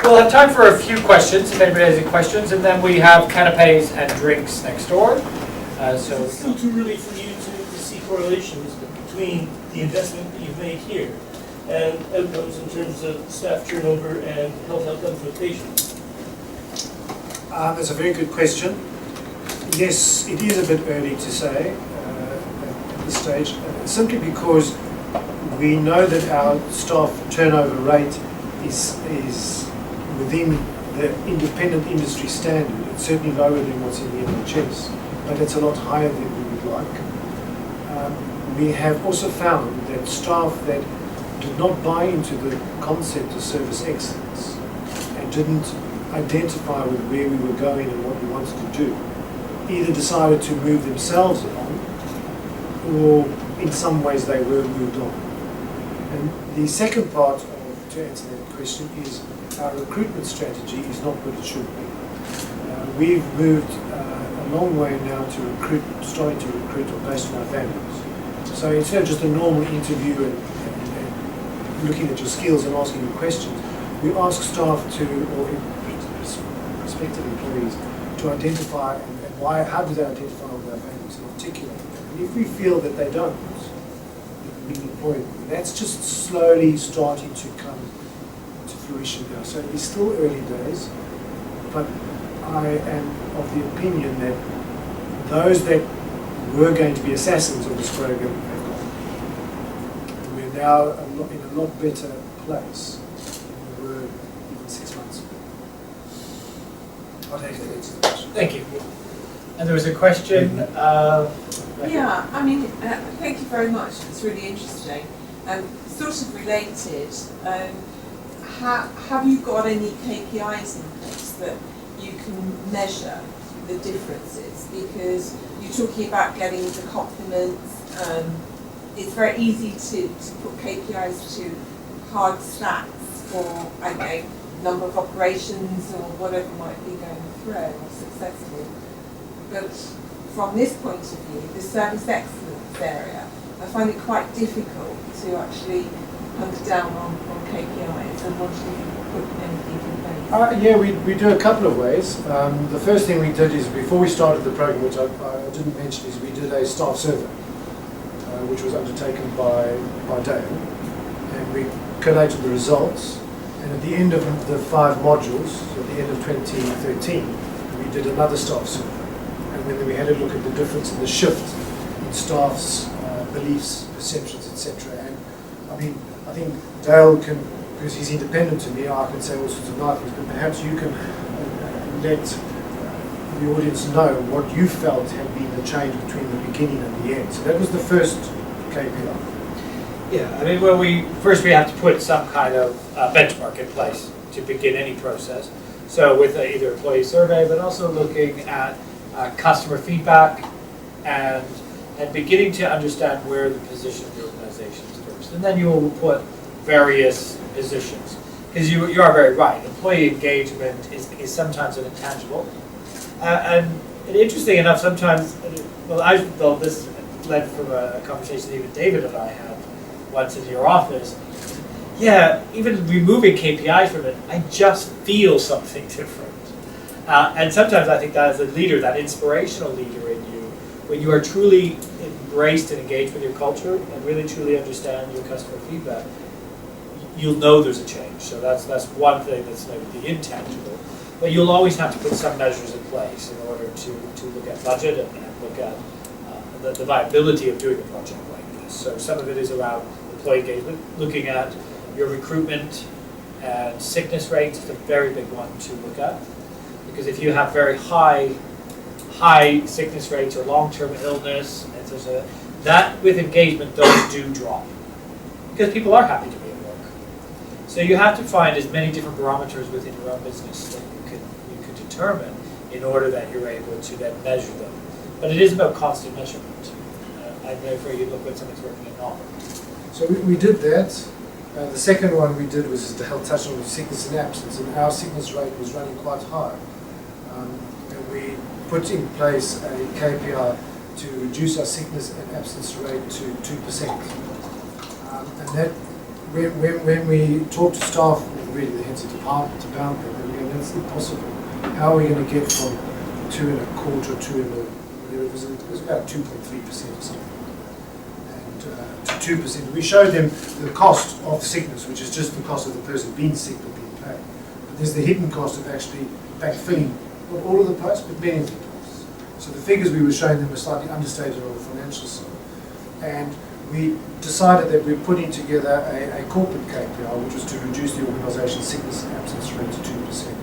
We'll have time for a few questions, if anybody has any questions, and then we have canapes and drinks next door. So It's still too early for you to see correlations between the investment that you've made here and outcomes in terms of staff turnover and health outcomes with patients. That's a very good question. Yes, it is a bit early to say at this stage, simply because we know that our staff turnover rate is within the independent industry standard. It's certainly lower than what's in the NHS, but it's a lot higher than we would like. We have also found that staff that did not buy into the concept of service excellence and didn't identify with where we were going and what we wanted to do, either decided to move themselves along, or in some ways they were moved on. And the second part to answer that question is our recruitment strategy is not what it should be. We've moved a long way now to starting to recruit based on our values. So instead of just a normal interview and looking at your skills and asking you questions, we ask staff to, or prospective employees, to identify and why, how do they identify with our values and articulate them. And if we feel that they don't, we employ them. That's just slowly starting to come to fruition now. So it's still early days, but I am of the opinion that those that were going to be assassins of this program have gone. We're now in a lot better place than we were even 6 months ago. I'll take that answer the question. thank you. And there was a question. Yeah, I mean, thank you very much. It's really interesting. Sort of related, have you got any KPIs in place that you can measure the differences? Because you're talking about getting the compliments. It's very easy to put KPIs to hard stats for, okay, number of operations or whatever might be going through or successful. But from this point of view, the service excellence area, I find it quite difficult to actually hunt down on KPIs and want to put anything in place. Yeah, we do a couple of ways. The first thing we did is, before we started the program, which I didn't mention, is we did a staff survey, which was undertaken by Dale, and we collated the results. And at the end of the 5 modules, so at the end of 2013, we did another staff survey. And then we had a look at the difference in the shift in staff's beliefs, perceptions, etc. And I mean, I think Dale can, because he's independent to me, I can say all sorts of nice things, but perhaps you can let the audience know what you felt had been the change between the beginning and the end. So that was the first KPI. Yeah, I mean, well, we have to put some kind of benchmark in place to begin any process. So with either employee survey, but also looking at customer feedback and beginning to understand where the position of the organization is first. And then you will put various positions. Because you are very right, employee engagement is sometimes an intangible. And interesting enough, sometimes, well, this led from a conversation even David and I had once in your office. Yeah, even removing KPIs from it, I just feel something different. And sometimes I think that as a leader, that inspirational leader in you, when you are truly embraced and engaged with your culture and really truly understand your customer feedback, you'll know there's a change. So that's one thing that's maybe the intangible. But you'll always have to put some measures in place in order to look at budget and look at the viability of doing a project like this. So some of it is around employee engagement, looking at your recruitment and sickness rates is a very big one to look at. Because if you have very high sickness rates or long-term illness, that with engagement, those do drop. Because people are happy to be at work. So you have to find as many different barometers within your own business that you can determine in order that you're able to then measure them. But it is about constant measurement. I'm very afraid you look when something's working and not. So we did that. The second one we did was to help touch on sickness and absence, and our sickness rate was running quite high. And we put in place a KPI to reduce our sickness and absence rate to 2%. And that, when we talk to staff, really the heads of department about that. And again, that's impossible. How are we going to get from 2.25 to whatever it was about 2.3% or something, and to 2%. We showed them the cost of sickness, which is just the cost of the person being sick but being paid. But there's the hidden cost of actually backfilling not all of the posts, but many of the posts. So the figures we were showing them were slightly understated on the financial side. And we decided that we're putting together a corporate KPI, which was to reduce the organisation's sickness and absence rate to 2%.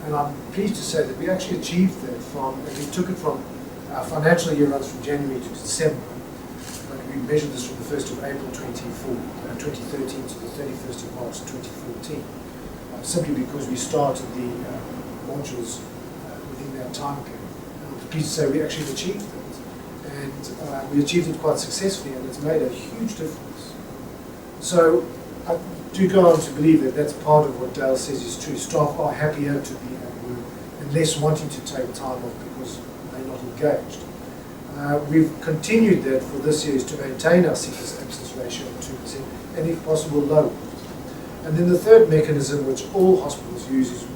And I'm pleased to say that we actually achieved that and we took it from our financial year runs from January to December, but we measured this from the 1st of April 2013 to the 31st of March 2014, simply because we started the modules within that time period. And I'm pleased to say we actually achieved that, and we achieved it quite successfully, and it's made a huge difference. So I do go on to believe that that's part of what Dale says is true. Staff are happier to be at work and less wanting to take time off because they're not engaged. We've continued that for this year is to maintain our sickness absence ratio of 2% and if possible lower. And then the third mechanism which all hospitals use is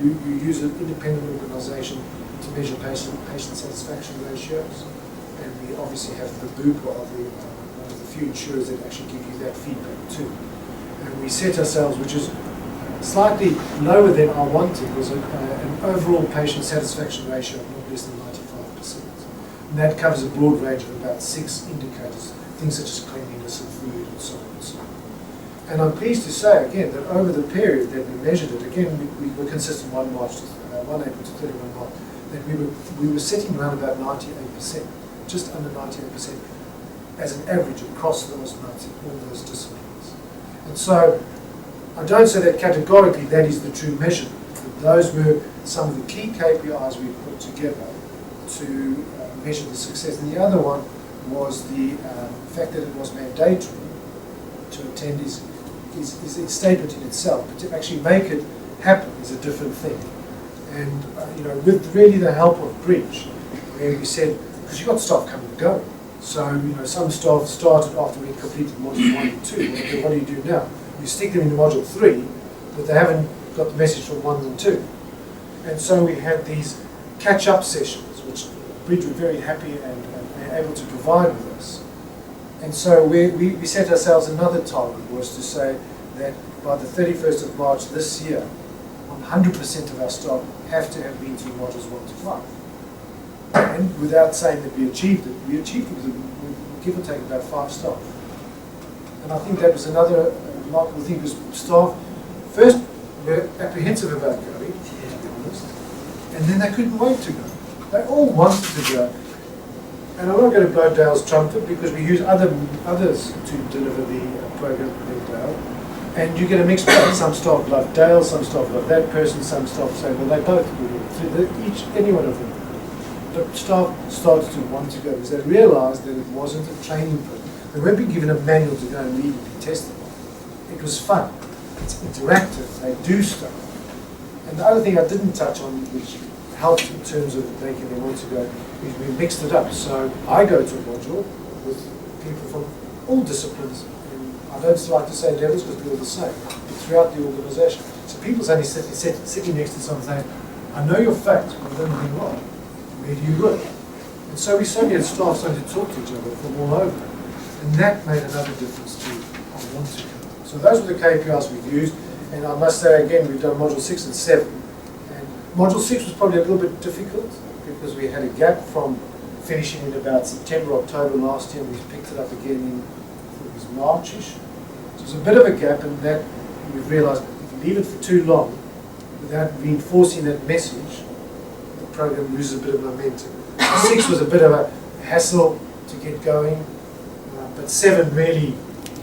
you use an independent organisation to measure patient satisfaction ratios, and we obviously have the BUPA of one of the few insurers that actually give you that feedback too. And we set ourselves, which is slightly lower than I wanted, was an overall patient satisfaction ratio of not less than 95%. And that covers a broad range of about 6 indicators, things such as cleanliness and food and so on and so on. And I'm pleased to say again that over the period that we measured it, again we were consistent 1 April to 31 March, that we were sitting around about 98%, just under 98% as an average across all those disciplines. And so I don't say that categorically that is the true measurement, but those were some of the key KPIs we put together to measure the success. And the other one was the fact that it was mandatory to attend is a statement in itself, but to actually make it happen is a different thing. And with really the help of Bridge, where we said, because you've got staff coming and going, so some staff started after we completed modules 1 and 2. Well, what do you do now? You stick them in module 3, but they haven't got the message from 1 and 2. And so we had these catch-up sessions, which Bridge were very happy and able to provide with us. And so we set ourselves another target, was to say that by the 31st of March this year, 100% of our staff have to have been through modules 1 to 5. And without saying that we achieved it with give or take about 5 staff. And I think that was another remarkable thing, because staff first were apprehensive about going, to be honest, and then they couldn't wait to go. They all wanted to go. And I'm not going to blow Dale's trumpet, because we use others to deliver the program with Dale. And you get a mixed bag. Some staff love Dale, some staff love that person, some staff say, well, they both would. Any one of them. But staff started to want to go because they realised that it wasn't a training program. They weren't being given a manual to go and read and be tested. It was fun. It's interactive. They do stuff. And the other thing I didn't touch on, which helped in terms of making them want to go, is we mixed it up. So I go to a module with people from all disciplines, and I don't like to say levels because they're all the same, but throughout the organisation. So people's only sitting next to someone saying, I know your facts, but I don't know anything wrong. Where do you work? And so we suddenly had staff starting to talk to each other from all over. And that made another difference to I want to come. So those were the KPIs we've used. And I must say again, we've done module 6 and 7. And module 6 was probably a little bit difficult because we had a gap from finishing in about September, October last year. We picked it up again in, I think it was Marchish. So it was a bit of a gap, and that we've realised if you leave it for too long without reinforcing that message, the program loses a bit of momentum. 6 was a bit of a hassle to get going, but 7 really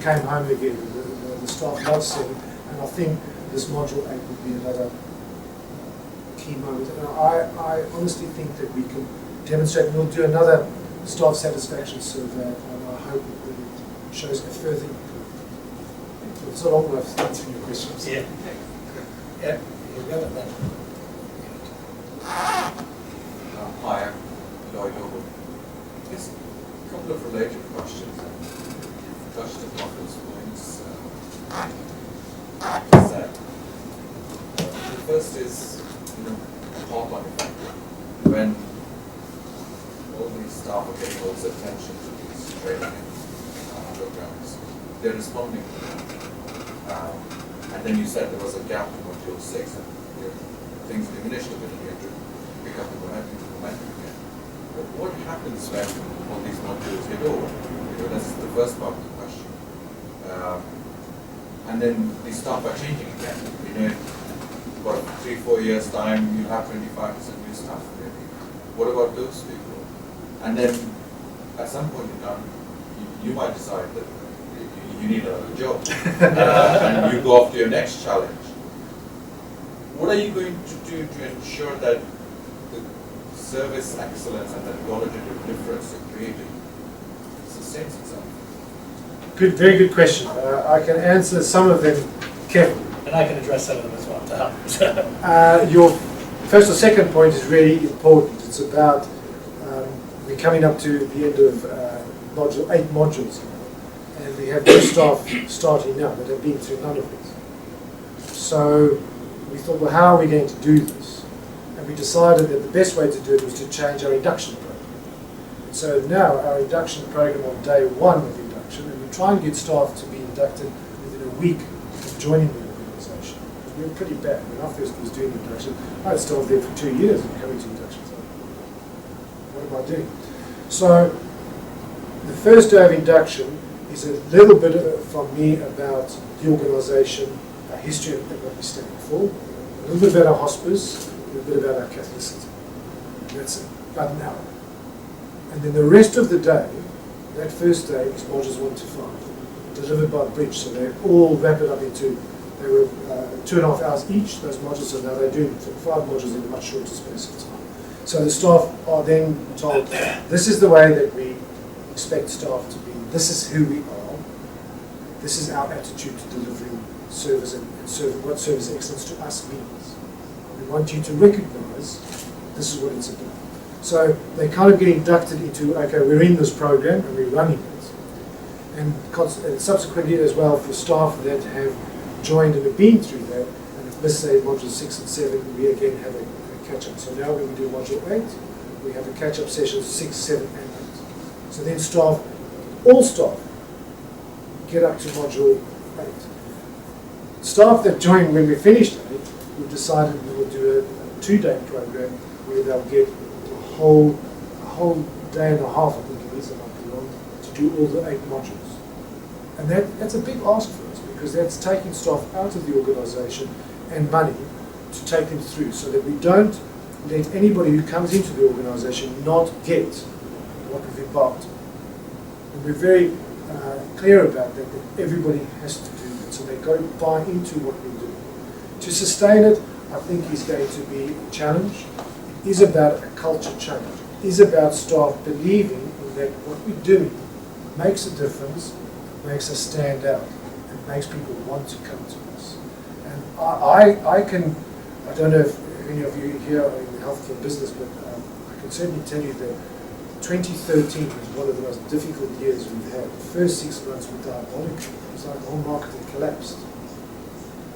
came home again. The staff loved 7, and I think this module 8 would be another key moment. And I honestly think that we can demonstrate, and we'll do another staff satisfaction survey, and I hope that it shows a further improvement. It's a long way of answering your questions. Yeah. Yeah, you've got it then. Hi, I'm Lloyd Noble. Just a couple of related questions. Touched upon those points. first is, pop-on effect. When all these staff are getting all this attention to these training programs, they're responding to them. And then you said there was a gap in module 6, and things diminished a bit here to pick up the momentum again. But what happens when all these modules get over? That's the first part of the question. And then the staff are changing again. For 3-4 years' time, you have 25% new staff, maybe. What about those people? And then, at some point in time, you might decide that you need another job, and you go off to your next challenge. What are you going to do to ensure that the service excellence and the qualitative difference you're creating sustains itself? Good, very good question. I can answer some of them carefully. And I can address some of them as well to help. Your first or second point is really important. It's about we're coming up to the end of 8 modules now, and we have new staff starting now that have been through none of this. So we thought, well, how are we going to do this? And we decided that the best way to do it was to change our induction program. So now our induction program on day 1 of induction, and we try and get staff to be inducted within a week of joining the organisation. We were pretty bad. When I first was doing induction, I had staff there for 2 years and coming to induction. So what am I doing? So the first day of induction is a little bit from me about the organisation, our history and what we stand for, a little bit about our hospice, a little bit about our Catholicity. That's it, about an hour. And then the rest of the day, that first day, is modules 1 to 5, delivered by Bridge. So they all wrap it up into, they were 2.5 hours each, those modules, so now they're doing 5 modules in a much shorter space of time. So the staff are then told, this is the way that we expect staff to be, this is who we are, this is our attitude to delivering service and what service excellence to us means. We want you to recognise this is what it's about. So they kind of get inducted into, okay, we're in this program and we're running it. And subsequently as well, for staff that have joined and have been through that, and have missed, say, modules 6 and 7, we again have a catch-up. So now when we do module 8, we have a catch-up session 6, 7, and 8. So then staff, all staff, get up to module 8. Staff that join when we finished 8, we've decided we will do a 2-day program where they'll get a whole day and a half, I think it is, I might be wrong, to do all the 8 modules. And that's a big ask for us, because that's taking staff out of the organisation and money to take them through, so that we don't let anybody who comes into the organisation not get what we've embarked on. And we're very clear about that everybody has to do that, so they go buy into what we're doing. To sustain it, I think is going to be a challenge. It is about a culture change. It is about staff believing that what we're doing makes a difference, makes us stand out, and makes people want to come to us. And I don't know if any of you here are in the healthcare business, but I can certainly tell you that 2013 was one of the most difficult years we've had. The first 6 months were diabolical. It was like the whole market had collapsed.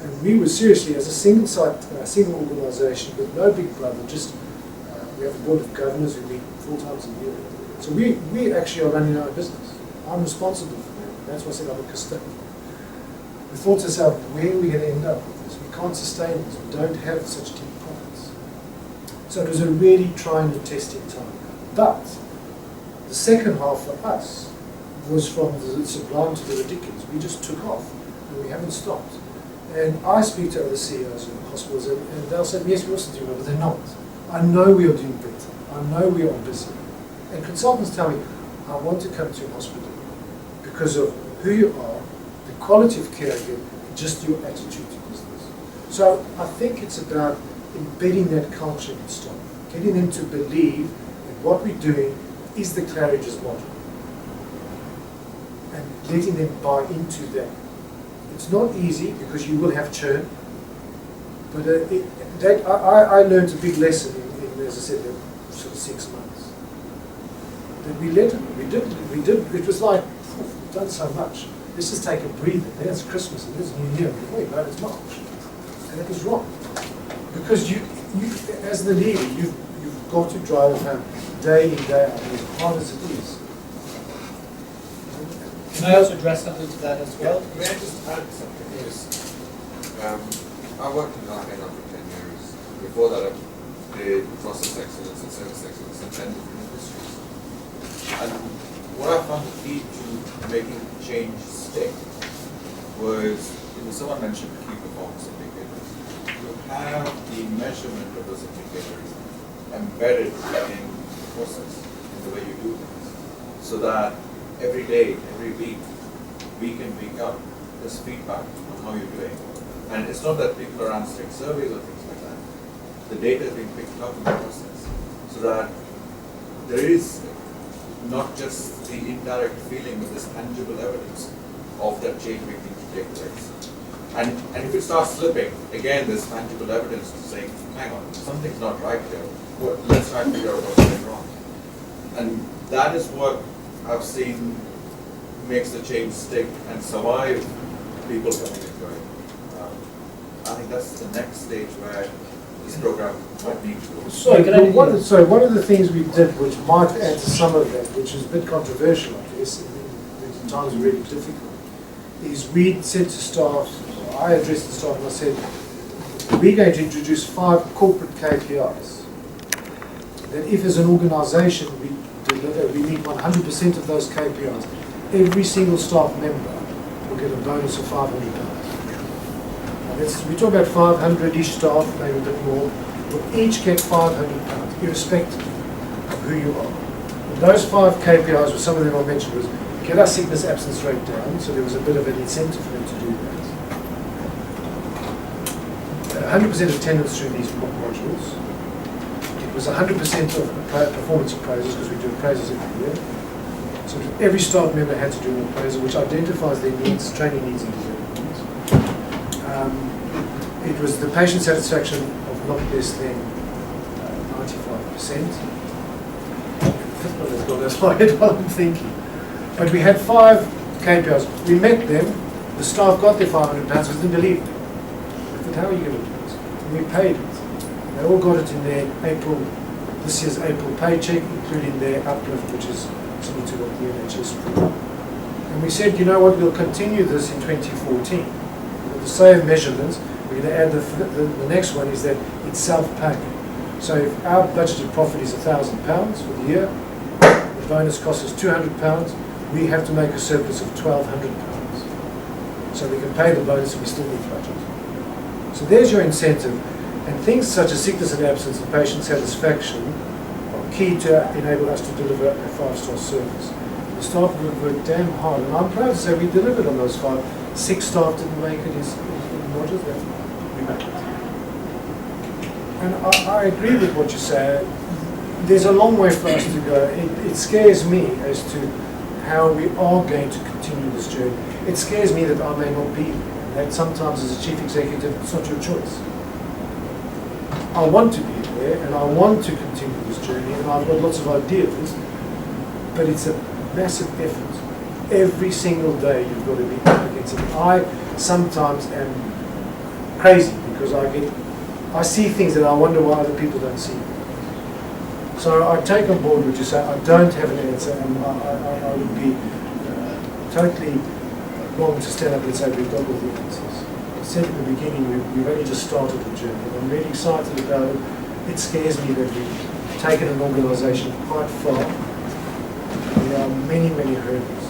And we were seriously, as a single organisation with no big brother, just we have a board of governors who meet 4 times a year. So we actually are running our business. I'm responsible for that. That's why I said I'm a custodian. We thought to ourselves, where are we going to end up with this? We can't sustain this. We don't have such deep pockets. So it was a really trying and testing time. But the second half for us was from the sublime to the ridiculous. We just took off, and we haven't stopped. And I speak to other CEOs of hospitals, and they'll say, yes, we're also doing well, but they're not. I know we are doing better. I know we are busy. And consultants tell me, I want to come to a hospital because of who you are, the quality of care you get, just your attitude to business. So I think it's about embedding that culture in staff, getting them to believe that what we're doing is the Claridge's model, and letting them buy into that. It's not easy because you will have churn, but I learned a big lesson in, as I said, the sort of 6 months. That we let it, we did. It was like, we've done so much. Let's just take a breather. Then it's Christmas and it's New Year. Wait, no, it's March, and it was wrong. Because you, as the leader, you've got to drive it home day in, day out, as hard as it is. Can I also address something to that as well? May I just add something? Because I worked in Ghana for 10 years. Before that, I did process excellence and service excellence in 10 different industries. And what I found the key to making change stick was, someone mentioned key performance indicators. You have the measurement of those indicators embedded in the process, in the way you do things, so that every day, every week, week in, week out, there's feedback on how you're doing. And it's not that people are answering surveys or things like that. The data is being picked up in the process, so that there is not just the indirect feeling, but this tangible evidence of that change beginning to take place. And if it starts slipping, again, there's tangible evidence to saying, hang on, something's not right here. Let's try and figure out what's going wrong. And that is what I've seen makes the change stick and survive people coming into it. I think that's the next stage where this program might need to go. So one of the things we did, which might add to some of that, which is a bit controversial, I guess, and at times really difficult, is we said to staff, I addressed the staff and I said, we're going to introduce 5 corporate KPIs. That if as an organisation we meet 100% of those KPIs, every single staff member will get a bonus of £500. We talk about 500-ish staff, maybe a bit more, will each get £500, irrespective of who you are. And those 5 KPIs, some of them I mentioned, was get our sickness absence rate down, so there was a bit of an incentive for them to do that. 100% attendance through these modules. It was 100% of performance appraisals, because we do appraisals every year. So every staff member had to do an appraisal, which identifies their needs, training needs and development needs. It was the patient satisfaction of not less than 95%. That's not as high as what I'm thinking. But we had 5 KPIs. We met them, the staff got their £500 because they didn't believe them. But how are you going to do this? And we paid it. They all got it in their this year's April paycheck, including their uplift, which is similar to what the NHS put. And we said, you know what, we'll continue this in 2014. With the same measurements, we're going to add the next one is that it's self-paying. So if our budgeted profit is £1,000 for the year, the bonus cost us £200, we have to make a surplus of £1,200. So we can pay the bonus and we still need budget. So there's your incentive. And things such as sickness and absence and patient satisfaction are key to enable us to deliver a 5-star service. The staff have worked damn hard, and I'm proud to say we delivered on those 5. 6 staff didn't make it in modules, we made it. And I agree with what you say. There's a long way for us to go. It scares me as to how we are going to continue this journey. It scares me that I may not be there, that sometimes as a chief executive, it's not your choice. I want to be there, and I want to continue this journey, and I've got lots of ideas, but it's a massive effort. Every single day you've got to be up against it. I sometimes am crazy because I see things that I wonder why other people don't see. So I take on board what you say. I don't have an answer, and I would be totally wrong to stand up and say we've got all the answers. I said at the beginning, we've only just started the journey, and I'm really excited about it. It scares me that we've taken an organisation quite far. There are many, many hurdles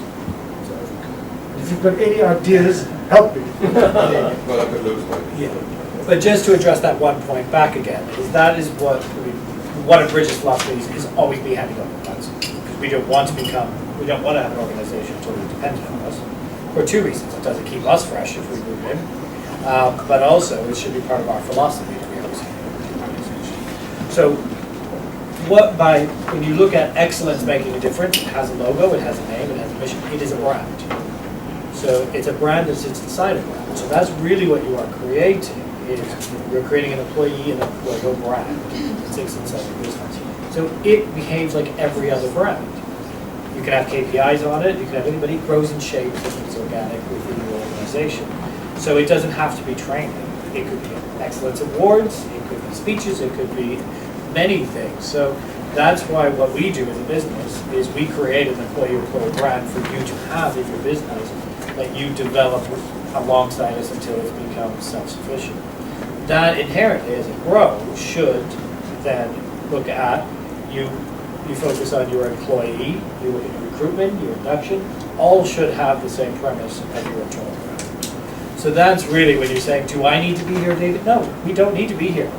to overcome. And if you've got any ideas, help me. Well, I could lose my. Yeah. But just to address that one point back again, is that is what one of Bridge's philosophies is always be handy on the plans. Because we don't want to have an organisation totally dependent on us. For 2 reasons. It doesn't keep us fresh if we move in. But also it should be part of our philosophy to be always handy on the organisation. So when you look at excellence making a difference, it has a logo, it has a name, it has a mission, it is a brand. So it's a brand that sits inside a brand. So that's really what you are creating, is you're creating an employee and employer brand that sits inside the business. So it behaves like every other brand. You can have KPIs on it, you can have anybody, it grows and shapes if it's organic within your organization. So it doesn't have to be training. It could be excellence awards, it could be speeches, it could be many things. So that's why what we do as a business is we create an employer brand for you to have in your business that you develop alongside us until it becomes self-sufficient. That inherently, as it grows, should then look at you focus on your employee, you look at your recruitment, your induction, all should have the same premise as your internal brand. So that's really when you're saying, do I need to be here, David? No, we don't need to be here.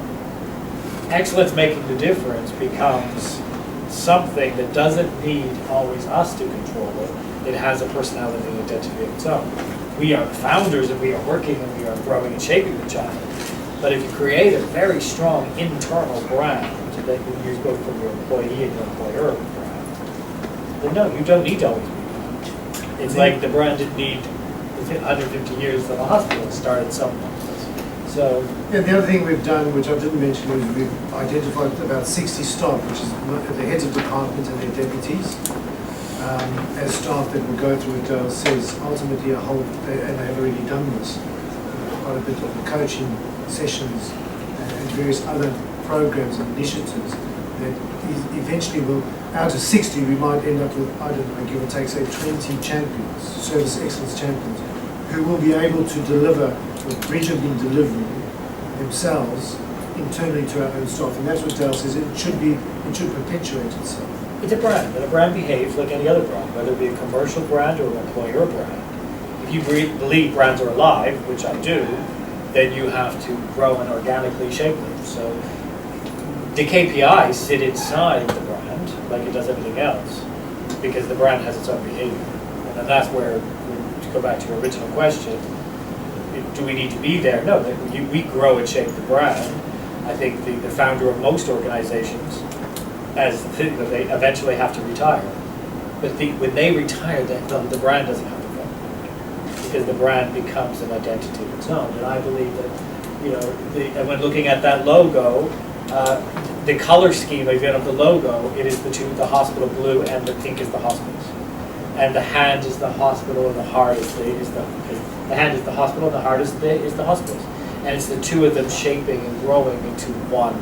Excellence making the difference becomes something that doesn't need always us to control it. It has a personality and identity of its own. We are the founders and we are working and we are growing and shaping the child. But if you create a very strong internal brand that you use both from your employee and your employer brand, then no, you don't need to always be that. It's like the brand didn't need 150 years of a hospital, it started somewhere. So Yeah, the other thing we've done, which I didn't mention, is we've identified about 60 staff, which is the heads of departments and their deputies, as staff that will go through what Dale says, ultimately and they have already done this, quite a bit of the coaching sessions and various other programs and initiatives that eventually will, out of 60, we might end up with, I don't know, give or take, say 20 champions, service excellence champions, who will be able to deliver what Bridge have been delivering themselves internally to our own staff. And that's what Dale says, it should perpetuate itself. it's a brand, and a brand behaves like any other brand, whether it be a commercial brand or an employer brand. If you believe brands are alive, which I do, then you have to grow and organically shape them. So the KPIs sit inside the brand, like it does everything else, because the brand has its own behavior. And that's where, to go back to your original question, do we need to be there? No, we grow and shape the brand. I think the founder of most organizations, they eventually have to retire. But when they retire, the brand doesn't have to go, because the brand becomes an identity of its own. And I believe that, and when looking at that logo, the color scheme again of the logo, it is the hospital blue, and the pink is the hospitals. And the hand is the hospital, and the heart is the hand is the hospital, and the heart is the hospitals. And it's the two of them shaping and growing into one.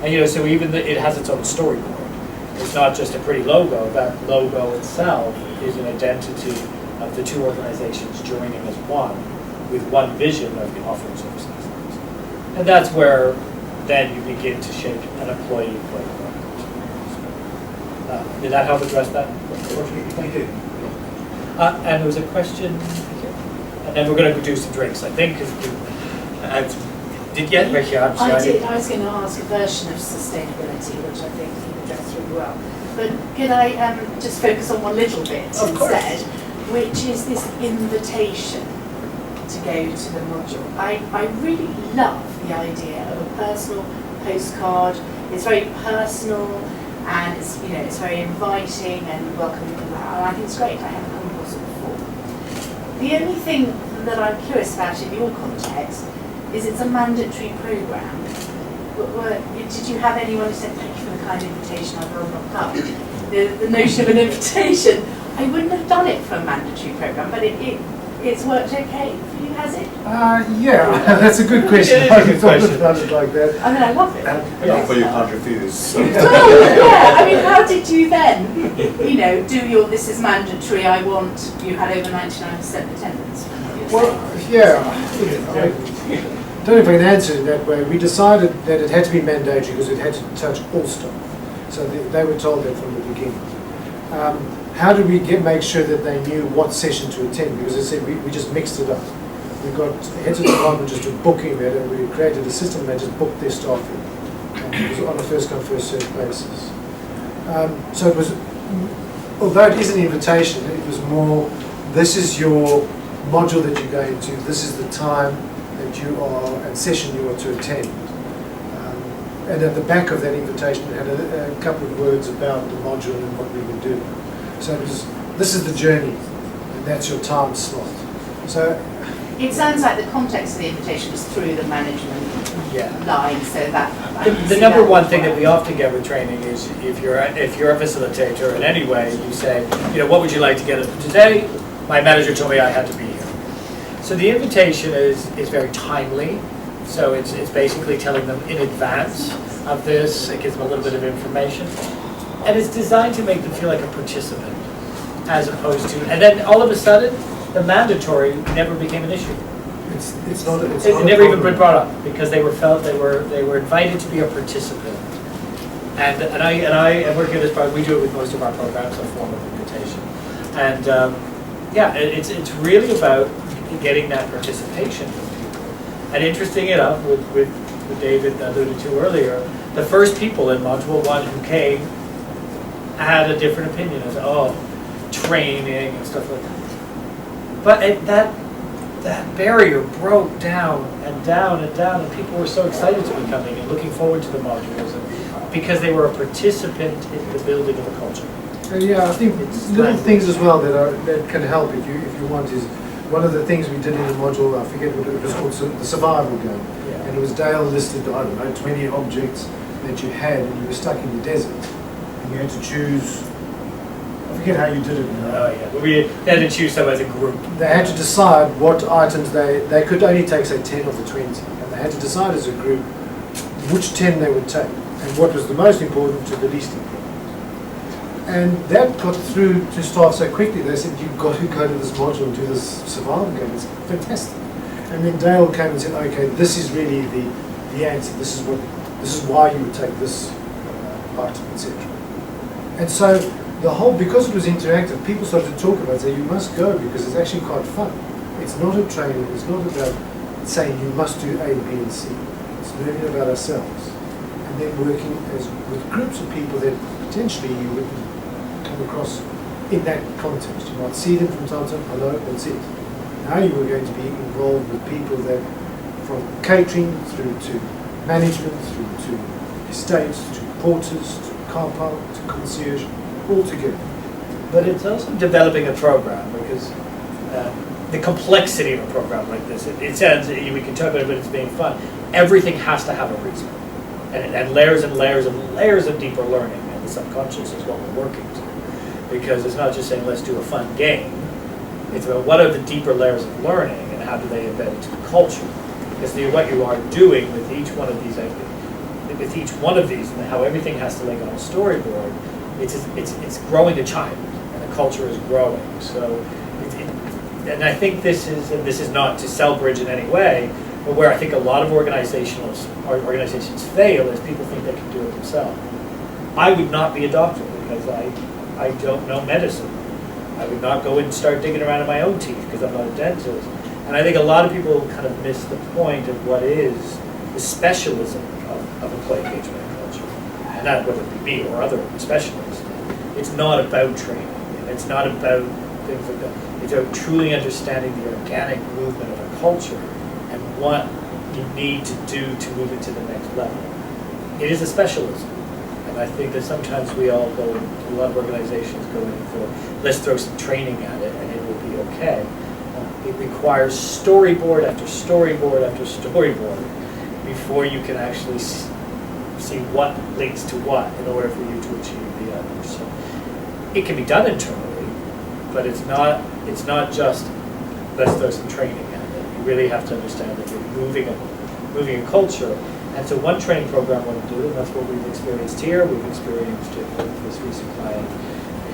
And so even it has its own storyboard. It's not just a pretty logo. That logo itself is an identity of the two organizations joining as one, with one vision of offering services. And that's where then you begin to shape an employee brand. Did that help address that? Thank you. And there was a question here. And then we're going to do some drinks, I think. Did you get Richard? I'm sorry. I did. I was going to ask a version of sustainability, which I think you addressed really well. But could I just focus on one little bit instead, which is this invitation to go to the module. I really love the idea of a personal postcard. It's very personal, and it's very inviting and welcoming. And I think it's great. I haven't come across it before. The only thing that I'm curious about in your context is it's a mandatory program. Did you have anyone who said thank you for the kind invitation? I've rolled up up. The notion of an invitation. I wouldn't have done it for a mandatory program, but it's worked okay for you, has it? Yeah, that's a good question. Yeah, it is a good question. About it like that. I mean, I love it. But you can't refuse. Well, yeah, I mean, how did you then, do your, this is mandatory, you had over 99% attendance? Well, yeah, I don't know if I can answer it in that way. We decided that it had to be mandatory because it had to touch all staff. So they were told that from the beginning. How did we make sure that they knew what session to attend? Because as I said, we just mixed it up. We got heads of department just booking that, and we created a system and they just booked their staff in. It was on a first come, first served basis. So it was, although it is an invitation, it was more, this is your module that you're going to, this is the time that you are, and session you are to attend. And at the back of that invitation it had a couple of words about the module and what we would do. So it was, this is the journey, and that's your time slot. So it sounds like the context of the invitation was through the management line, so that the number one thing that we often get with training is if you're a facilitator in any way, you say, what would you like to get us today? My manager told me I had to be here. So the invitation is very timely, So it's basically telling them in advance of this, it gives them a little bit of information. And it's designed to make them feel like a participant, as opposed to, and then all of a sudden, the mandatory never became an issue. It's not. It never even been brought up, because they were invited to be a participant. And I am working on this project. We do it with most of our programs, a form of invitation. And yeah, it's really about getting that participation from people. And interesting enough, with what David alluded to earlier, the first people in Module 1 who came had a different opinion as, oh, training and stuff like that. But that barrier broke down and down and down, and people were so excited to be coming and looking forward to the modules, because they were a participant in the building of a culture. Yeah, I think little things as well that can help if you want is, one of the things we did in the module, I forget what it was called, the survival game. Yeah. And it was Dale listed, I don't know, 20 objects that you had, and you were stuck in the desert. And you had to choose, I forget how you did it. Oh yeah, we had to choose some as a group. They had to decide what items they could only take, say, 10 of the 20. And they had to decide as a group which 10 they would take, and what was the most important to the least important. And that got through to staff so quickly. They said, you've got to go to this module and do this survival game. It's fantastic. And then Dale came and said, okay, this is really the answer. This is why you would take this item, etc. And so because it was interactive, people started to talk about it, say you must go because it's actually quite fun. It's not a training, it's not about saying you must do A, B, and C. It's learning about ourselves. And then working with groups of people that potentially you wouldn't come across in that context. You might see them from time to time, hello, that's it. Now you are going to be involved with people that, from catering through to management, through to estates, to porters, to car park, to concierge, all together. But it's also developing a program, because the complexity of a program like this, it sounds, we can talk about it, but it's being fun. Everything has to have a reason. And layers and layers and layers of deeper learning, and the subconscious is what we're working to. Because it's not just saying, let's do a fun game. It's about what are the deeper layers of learning, and how do they embed into the culture. Because what you are doing with each one of these, and how everything has to link on a storyboard, it's growing a child, and the culture is growing. So, and I think this is not to sell Bridge in any way, but where I think a lot of organizations fail is people think they can do it themselves. I would not be a doctor because I don't know medicine. I would not go and start digging around in my own teeth because I'm not a dentist. And I think a lot of people kind of miss the point of what is the specialism of employee engagement and culture. And that, whether it be me or other specialists, it's not about training. It's not about things like that. It's about truly understanding the organic movement of a culture and what you need to do to move it to the next level. It is a specialism. And I think that sometimes we all go, a lot of organizations go in for, let's throw some training at it and it will be okay. It requires storyboard after storyboard after storyboard before you can actually see what links to what in order for you to achieve the other. So it can be done internally, but it's not just let's throw some training at it. You really have to understand that you're moving a culture. And so one training program will do, and that's what we've experienced here, we've experienced it with this recent client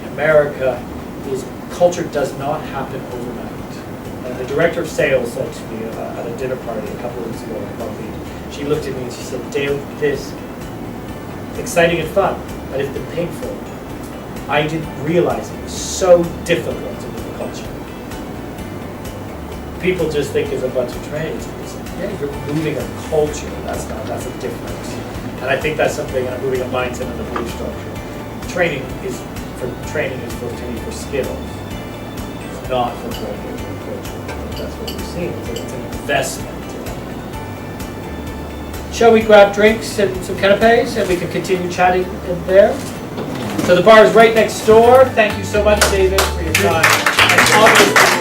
in America, is culture does not happen overnight. And the director of sales said to me at a dinner party a couple of weeks ago in Palm Beach, she looked at me and she said, Dale, this exciting and fun, but it's been painful. I didn't realize it was so difficult to move a culture. People just think it's a bunch of training. Yeah, you're moving a culture. That's a difference. And I think that's something, and I'm moving a mindset in the belief structure. Training is for skills. It's not for growing a culture. I think that's what we've seen. It's an investment. Shall we grab drinks and some canapes and we can continue chatting in there? So the bar is right next door. Thank you so much, David, for your time. And obviously,